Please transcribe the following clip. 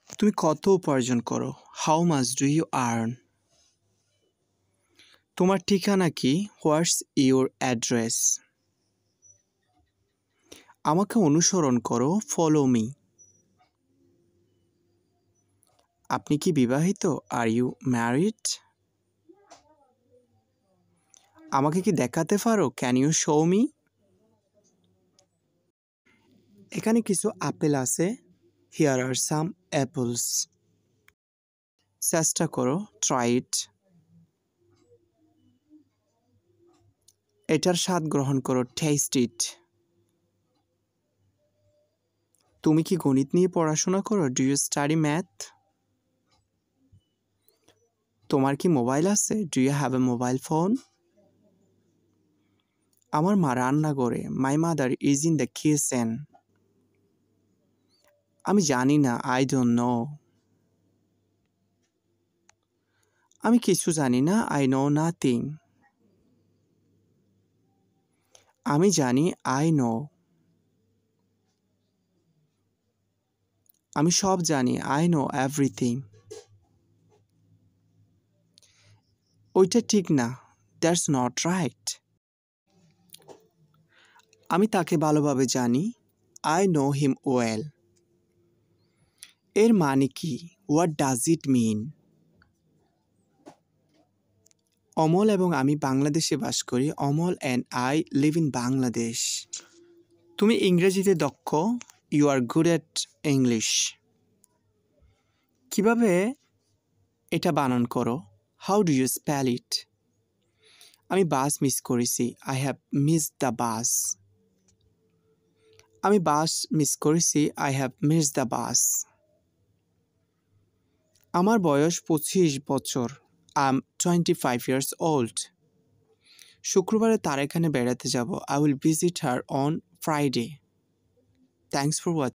তুমি কত উপার্জন করো? How much do you earn? তোমার ঠিকানা কি? What's your address? আমাকে অনুসরণ করো, ফলো মি। আপনি কি বিবাহিত? Are you married? আমাকে কি দেখাতে পারো? Can you show me? এখানে কিছু আপেল আছে। Here are some apples. চেষ্টা করো, ট্রাই ইট। এটার স্বাদ গ্রহণ করো, টেস্ট ইট। তুমি কি গণিত নিয়ে পড়াশোনা করো? Do you study math? তোমার কি মোবাইল আছে? Do you have a mobile phone? আমার মা রান্না করে। My mother is in the kitchen. আমি জানি না, আই ডোন্ট নো। আমি কিছু জানি না, আই নো নাথিং। আমি জানি, আই নো। আমি সব জানি, আই নো এভরিথিং। ওইটা ঠিক না, দ্যাটস নট রাইট। আমি তাকে ভালোভাবে জানি, আই নো হিম ওয়েল। এর মানে কি? What does it mean? Amal এবং আমি বাংলাদেশে বাস করি। Amal and I live in Bangladesh. তুমি ইংরেজিতে দক্ষ। You are good at English. কিভাবে এটা বানান করো? How do you spell it? আমি বাস মিস করেছি। I have missed the bus. আমি বাস মিস করেছি। I have missed the bus. আমার বয়স 25 বছর। I am 25 years old. শুক্রবারে তার এখানে বেড়াতে যাব। I will visit her on Friday. Thanks for watching.